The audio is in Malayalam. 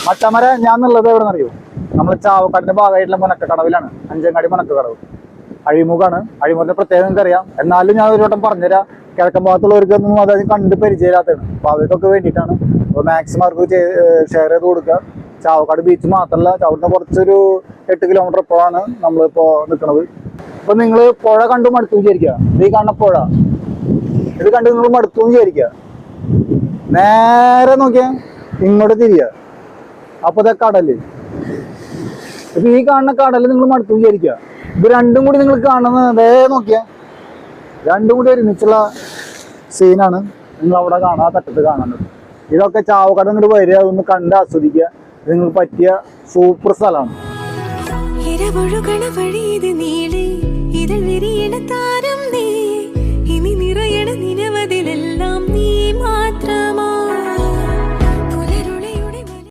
മച്ചമര ഞാന്നുള്ളത് എവിടെ നിന്നറിയോ? നമ്മള് ചാവക്കാടിന്റെ ഭാഗമായിട്ടുള്ള മുനക്കക്കടവിലാണ്. അഞ്ചങ്ങാടി മുനക്കക്കടവ് അഴിമുഖാണ്. അഴിമുഖത്തിന്റെ പ്രത്യേകം നിങ്ങൾക്ക് അറിയാം. എന്നാലും ഞാൻ ഒരു വട്ടം പറഞ്ഞുതരാം. കിഴക്കൻ ഭാഗത്തുള്ളവർക്കൊന്നും അതായത് കണ്ട് പരിചയമില്ലാത്തതാണ്. അപ്പൊ അവർക്കൊക്കെ വേണ്ടിയിട്ടാണ്. അപ്പൊ മാക്സിമം അവർക്ക് ഷെയർ ചെയ്ത് കൊടുക്കുക. ചാവക്കാട് ബീച്ച് മാത്രമല്ല, അവിടുന്ന് കുറച്ചൊരു 8 കിലോമീറ്റർ ഇപ്പോഴാണ് നമ്മളിപ്പോ നിൽക്കുന്നത്. അപ്പൊ നിങ്ങൾ പുഴ കണ്ടു മടുത്തു വിചാരിക്കുക. ഈ കാണുന്ന പുഴ ഇത് കണ്ട് നിങ്ങൾ മടുത്തു വിചാരിക്കുക. നേരെ നോക്കിയാ ഇങ്ങോട്ട് തിരിയുക. അപ്പൊ ഇതാ കടല്. ഇപ്പൊ ഈ കാണുന്ന കടല് നിങ്ങൾ മടുത്തു വിചാരിക്കുക. ഇത് രണ്ടും കൂടി നിങ്ങൾ കാണുന്നത് അതേ നോക്കിയാ രണ്ടും കൂടി ഒരുമിച്ചുള്ള സീനാണ് നിങ്ങൾ അവിടെ കാണാൻ തട്ടത്ത് കാണുന്നത്. ഇതൊക്കെ ചാവക്കാട് ഇങ്ങോട്ട് വരിക, ഒന്ന് കണ്ട് ആസ്വദിക്കുക. നിങ്ങൾക്ക് പറ്റിയ സൂപ്പർ സ്ഥലമാണ്. ഇനി നിറയണ നിരവധിലെല്ലാം നീ മാത്രം.